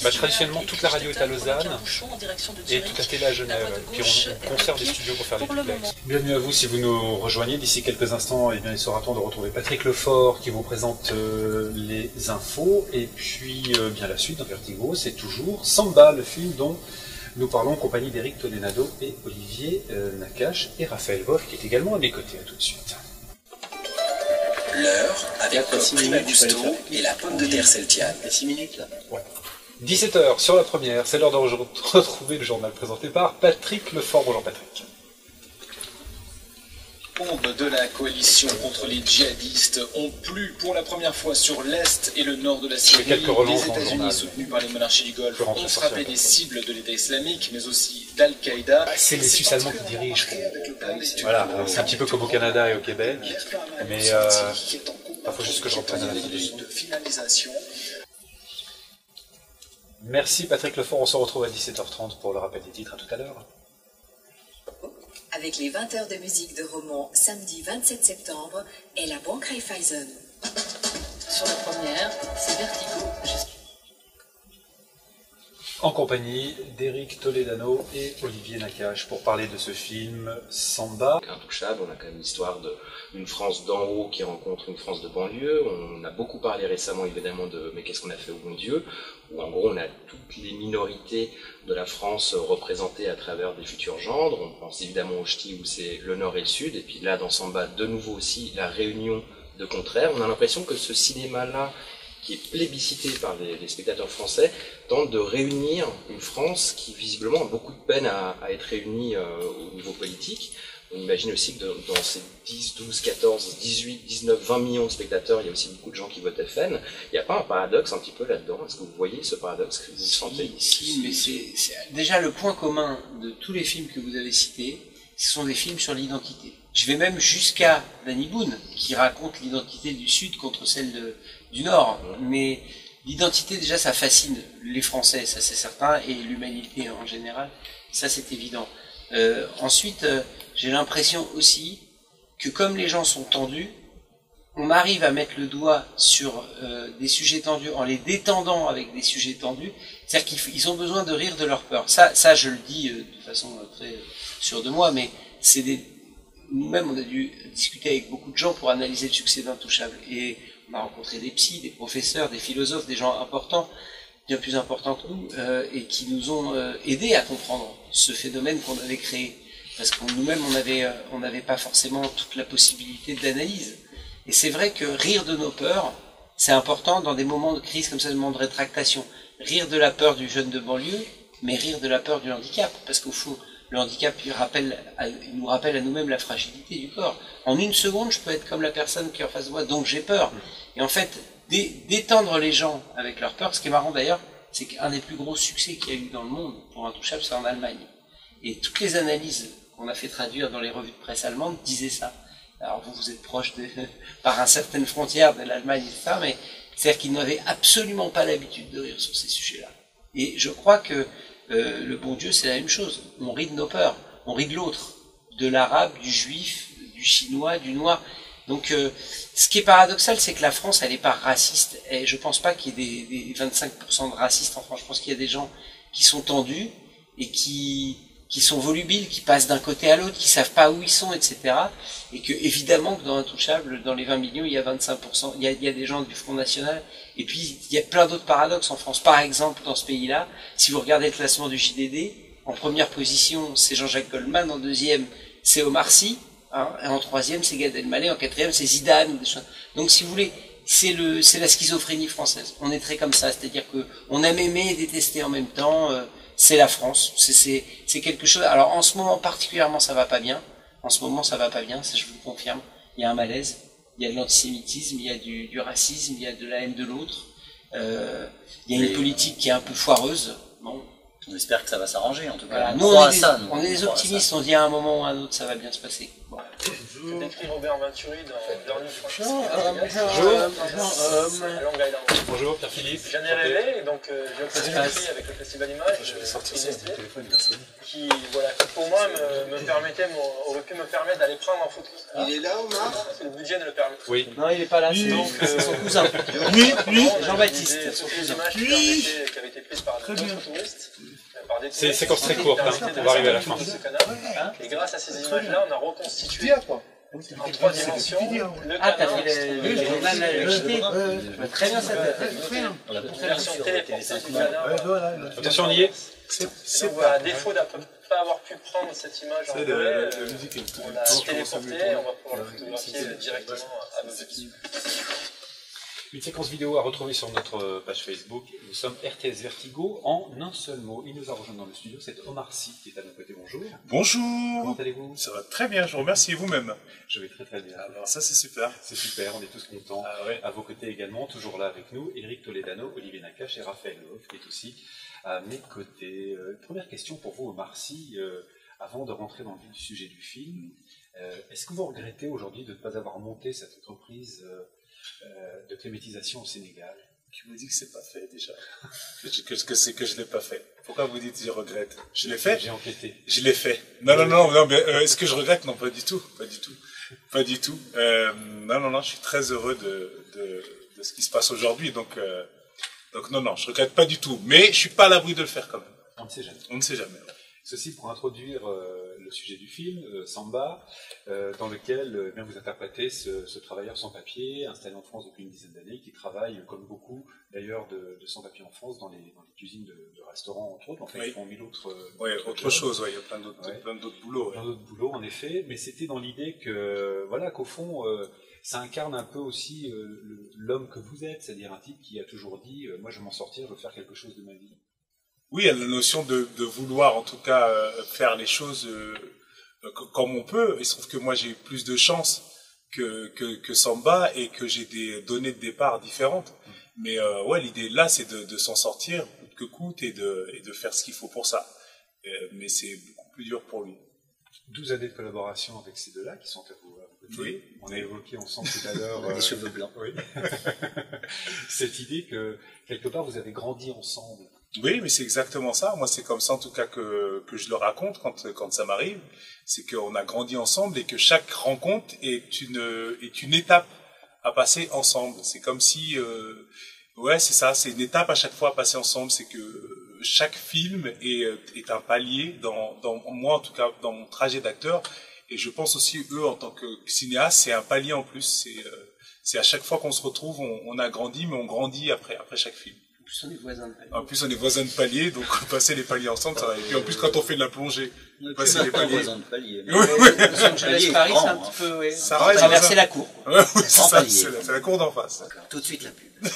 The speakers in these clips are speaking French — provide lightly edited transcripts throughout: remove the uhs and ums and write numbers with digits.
Traditionnellement, toute la radio est à Lausanne et toute la télé à Genève. Puis on conserve des studios pour faire les duplex. Bienvenue à vous si vous nous rejoignez. D'ici quelques instants, eh bien, il sera temps de retrouver Patrick Lefort qui vous présente les infos. Et puis, bien la suite dans Vertigo, c'est toujours Samba, le film dont nous parlons en compagnie d'Éric Toledano et Olivier Nakache et Raphaël Wolf qui est également à mes côtés. À tout de suite. L'heure avec Prima Gusto et la pomme de terre celtiane. Il y a 6 minutes là. Ouais. 17h sur la première, c'est l'heure de retrouver le journal présenté par Patrick Lefort. Bonjour Patrick. Bombes de la coalition contre les djihadistes ont plu pour la première fois sur l'est et le nord de la Syrie. Les États-Unis, soutenus par les monarchies du Golfe, ont frappé des cibles de l'État islamique, mais aussi d'Al-Qaïda. C'est les Suisses allemands qui dirigent. Voilà, c'est un petit peu comme au Canada et au Québec, mais il faut juste que je reprenne la finalisation. Merci Patrick Lefort, on se retrouve à 17h30 pour le rappel des titres. À tout à l'heure. Avec les 20 heures de musique de roman samedi 27 septembre et la Banque Raiffeisen. Sur la première, c'est Vertigo. En compagnie d'Éric Toledano et Olivier Nakache pour parler de ce film Samba. Intouchable, on a quand même l'histoire d'une France d'en haut qui rencontre une France de banlieue. On a beaucoup parlé récemment évidemment de mais qu'est-ce qu'on a fait au bon Dieu, où en gros on a toutes les minorités de la France représentées à travers des futurs gendres. On pense évidemment au ch'ti où c'est le nord et le sud, et puis là dans Samba de nouveau aussi la réunion de contraires. On a l'impression que ce cinéma-là, qui est plébiscité par les spectateurs français, tente de réunir une France qui visiblement a beaucoup de peine à être réunie au niveau politique. On imagine aussi que dans ces 10, 12, 14, 18, 19, 20 millions de spectateurs, il y a aussi beaucoup de gens qui votent FN. Il n'y a pas un paradoxe un petit peu là-dedans? Est-ce que vous voyez ce paradoxe que vous sentez? Si, mais c'est déjà le point commun de tous les films que vous avez cités, ce sont des films sur l'identité. Je vais même jusqu'à Danny Boone, qui raconte l'identité du Sud contre celle du Nord. Mais l'identité, déjà, ça fascine les Français, ça c'est certain, et l'humanité en général, ça c'est évident. Ensuite, j'ai l'impression aussi que comme les gens sont tendus, on arrive à mettre le doigt sur des sujets tendus en les détendant avec des sujets tendus. C'est-à-dire qu'ils ont besoin de rire de leur peur. Ça je le dis de façon très sûre de moi, mais c'est nous-mêmes, on a dû discuter avec beaucoup de gens pour analyser le succès d'Intouchable. Et on a rencontré des psys, des professeurs, des philosophes, des gens importants, bien plus importants que nous, et qui nous ont aidés à comprendre ce phénomène qu'on avait créé. Parce que nous-mêmes, on n'avait pas forcément toute la possibilité d'analyse. Et c'est vrai que rire de nos peurs, c'est important dans des moments de crise comme ça, des moments de rétractation. Rire de la peur du jeune de banlieue, mais rire de la peur du handicap. Parce qu'au fond, le handicap il nous rappelle à nous-mêmes la fragilité du corps. En une seconde, je peux être comme la personne qui est en face de moi, donc j'ai peur. Et en fait, détendre les gens avec leur peur, ce qui est marrant d'ailleurs, c'est qu'un des plus gros succès qu'il y a eu dans le monde pour Intouchable, c'est en Allemagne. Et toutes les analyses qu'on a fait traduire dans les revues de presse allemandes disaient ça. Alors vous êtes proche par une certaine frontière de l'Allemagne, etc., mais c'est-à-dire qu'ils n'avaient absolument pas l'habitude de rire sur ces sujets-là. Et je crois que le bon Dieu, c'est la même chose. On rit de nos peurs, on rit de l'autre, de l'arabe, du juif, du chinois, du noir. Donc, ce qui est paradoxal, c'est que la France, elle n'est pas raciste. Et je pense pas qu'il y ait des 25% de racistes en France. Je pense qu'il y a des gens qui sont tendus et qui sont volubiles, qui passent d'un côté à l'autre, qui savent pas où ils sont, etc. Et que, évidemment, que dans Intouchable, dans les 20 millions, il y a 25%, il y a des gens du Front National. Et puis, il y a plein d'autres paradoxes en France. Par exemple, dans ce pays-là, si vous regardez le classement du JDD, en première position, c'est Jean-Jacques Goldman, en deuxième, c'est Omar Sy, hein, et en troisième, c'est Gad Elmaleh, en quatrième, c'est Zidane, ou des choses. Donc, si vous voulez, c'est la schizophrénie française. On est très comme ça, c'est-à-dire que on aime aimer et détester en même temps, c'est la France, c'est quelque chose. Alors, en ce moment, particulièrement, ça va pas bien. En ce moment, ça va pas bien, ça je vous le confirme. Il y a un malaise. Il y a de l'antisémitisme, il y a du racisme, il y a de la haine de l'autre, il y a une politique qui est un peu foireuse. Bon. On espère que ça va s'arranger, en tout cas. Voilà. Nous, on est des optimistes, on dit à un moment ou à un autre, ça va bien se passer. Bon. Je Je décris Robert Venturi dans Dernier Franchise. Bonjour Pierre-Philippe. J'en ai rêvé, et donc j'ai obtenu le prix avec le Festival Image, qui pour moi aurait pu me permettre d'aller prendre en photo. Il est là, Omar? Le budget ne le permet. Oui. Non, il n'est pas là, c'est son cousin. Jean-Baptiste. Sur des images qui avaient été prises par d'autres touristes. C'est une séquence très courte, on va arriver à la fin. Et grâce à ces images-là, on a reconstitué en 3 dimensions le Ah, t'as canal. fait le journal L'Agité. Je vois très bien ça. La version téléportée du canal. Attention, on y est. Donc voilà, à défaut de ne pas avoir pu prendre cette image en vrai, on l'a téléporté, on va pouvoir le photographier directement à nos yeux. Une séquence vidéo à retrouver sur notre page Facebook. Nous sommes RTS Vertigo en un seul mot. Il nous a rejoint dans le studio, c'est Omar Sy qui est à nos côtés. Bonjour. Bonjour. Comment allez-vous? Ça va très bien, je vous remercie. Et vous-même? Je vais très très bien. Alors ça c'est super. C'est super, on est tous contents. À vos côtés également, toujours là avec nous, Éric Toledano, Olivier Nakache et Raphaël Love qui est aussi à mes côtés. Première question pour vous, Omar Sy, avant de rentrer dans le vif du sujet du film. Est-ce que vous regrettez aujourd'hui de ne pas avoir monté cette entreprise de clémétisation au Sénégal? Qui vous dit que c'est pas fait déjà? que c'est que je l'ai pas fait? Pourquoi vous dites je regrette? Je l'ai fait. J'ai enquêté. Je l'ai fait. Non, mais est-ce que je regrette? Non, pas du tout, pas du tout, pas du tout. Non, je suis très heureux de ce qui se passe aujourd'hui, donc non, je regrette pas du tout. Mais je suis pas à l'abri de le faire quand même. On ne sait jamais. On ne sait jamais. Ceci pour introduire le sujet du film, Samba, dans lequel vous interprétez ce travailleur sans papier, installé en France depuis une dizaine d'années, qui travaille, comme beaucoup d'ailleurs de sans-papiers en France, dans les cuisines de restaurants, entre autres. En fait, ils font mille autres... autre chose, il y a plein d'autres boulots. Plein d'autres boulots, en effet, mais c'était dans l'idée que, qu'au fond, ça incarne un peu aussi l'homme que vous êtes, c'est-à-dire un type qui a toujours dit « moi je vais m'en sortir, je veux faire quelque chose de ma vie ». Oui, il y a la notion de vouloir en tout cas faire les choses comme on peut. Il se trouve que moi j'ai eu plus de chance que Samba et que j'ai des données de départ différentes. Mais l'idée là c'est de s'en sortir coûte que coûte et de faire ce qu'il faut pour ça. Mais c'est beaucoup plus dur pour lui. 12 années de collaboration avec ces deux-là qui sont à vos côtés. Oui. On a évoqué ensemble tout à l'heure... Des cheveux blancs. Oui. Cette idée que quelque part vous avez grandi ensemble. Oui, mais c'est exactement ça. Moi, c'est comme ça, en tout cas, que je le raconte quand ça m'arrive. C'est qu'on a grandi ensemble et que chaque rencontre est une étape à passer ensemble. C'est comme si, c'est ça, c'est une étape à chaque fois à passer ensemble. C'est que chaque film est un palier dans moi, en tout cas, dans mon trajet d'acteur. Et je pense aussi, eux, en tant que cinéastes, c'est un palier en plus. C'est à chaque fois qu'on se retrouve, on a grandi, mais on grandit après chaque film. En plus, on est voisins de palier. En plus, on est voisins de palier, donc passer les paliers ensemble, ça va. Et puis en plus, quand on fait de la plongée, passer les paliers. Voisins de palier. Los Angeles, Paris, c'est un petit peu, ça va traverser la cour. Oui, c'est ça, c'est la cour d'en face. Tout de suite la pub. Non,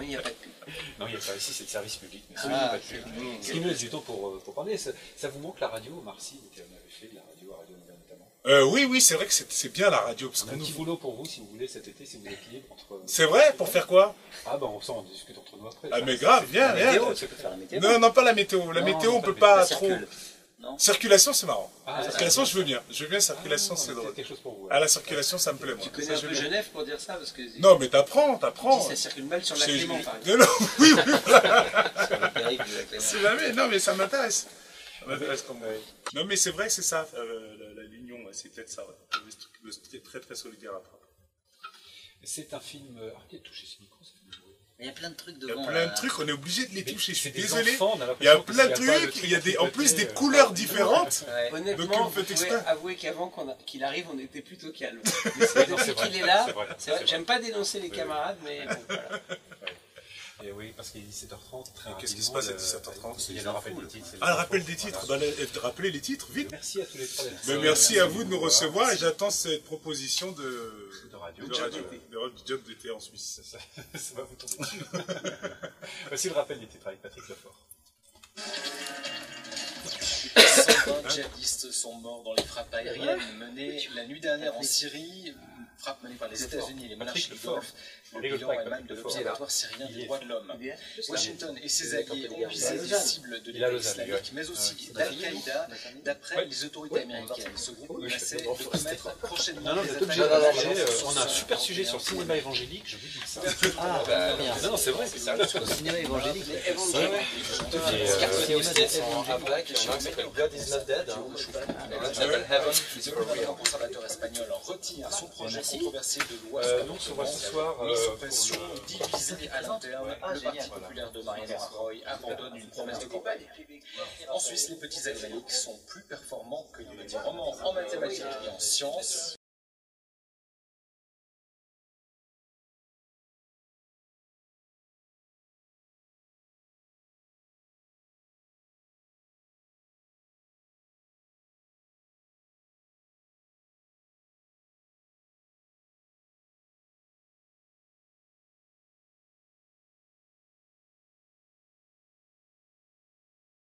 il n'y a pas de pub. Non, il n'y a pas ici, c'est le service public. Mais il n'y a pas de pub. Ce qui nous laisse du temps pour parler, ça vous manque la radio, Omar Sy, on avait fait de la radio à Radio Nouvelle notamment. Oui, c'est vrai que c'est bien la radio. Parce un petit boulot pour vous, si vous voulez, cet été, si vous êtes libre entre... C'est vrai? Pour faire quoi? On discute entre nous après. Ah, mais grave, viens. Tu peux faire la météo. Non, pas la météo. La météo, on peut pas trop... Non. Circulation, c'est marrant. Circulation, je veux bien. Circulation, c'est drôle. Quelque chose pour vous. La circulation, ça me plaît, moi. Tu connais un peu Genève pour dire ça parce que... Non, mais t'apprends. Ça circule mal sur la Clément, par exemple. Non, oui, voilà. C'est jamais. Non, mais ça m'intéresse. Non, mais c'est vrai que c'est ça, la Lignon, c'est peut-être ça. Très, très solidaire après. C'est un film... Arrêtez de toucher ce micro, ça fait du bruit. Il y a plein de trucs devant. Il y a plein de trucs, on est obligé de les toucher. Je suis désolé. Enfants, il y a plein de trucs, il y a en plus des couleurs différentes. Ouais. Honnêtement, vous pouvez avouer qu'avant qu'il arrive, on était plutôt calme. Depuis qu'il est là, j'aime pas dénoncer les camarades, mais bon, voilà. Et oui, parce qu'il est 17h30, très Qu'est-ce qui se passe à 17h30? Il y a le rappel des titres. Ah, le rappel des titres. Rappelez les titres, vite. Merci à tous les trois. Merci à vous de nous recevoir et j'attends cette proposition de radio. De job d'été en Suisse. Ça va vous tomber dessus. Voici le rappel des titres avec Patrick Lefort. 120 djihadistes sont morts dans les frappes aériennes menées la nuit dernière en Syrie. frappe menée par les États-Unis et les monarchies du Golfe, le bilan est même de l'Observatoire syrien des droits de l'homme. Washington et ses alliés ont visé des cibles de l'État islamique, mais aussi d'Al-Qaïda. D'après les autorités américaines, ce groupe menaçait de commettre prochainement des attaques. On a un super sujet sur le cinéma évangélique, je vous dis ça. Ah, bien. Non, c'est vrai, c'est sérieux. Sur le cinéma évangélique. Scarcity aux States, en black, il y en a un qui s'appelle God is not dead, l'autre s'appelle Heaven is for real. Le conservateur espagnol retire son projet controversé de loi Donc on voit ce soir pression divisée à l'interne. Le Parti populaire de Mariano Rajoy abandonne une promesse de campagne. En Suisse, les petits Almaniques sont plus performants que les petits romans en mathématiques et en sciences.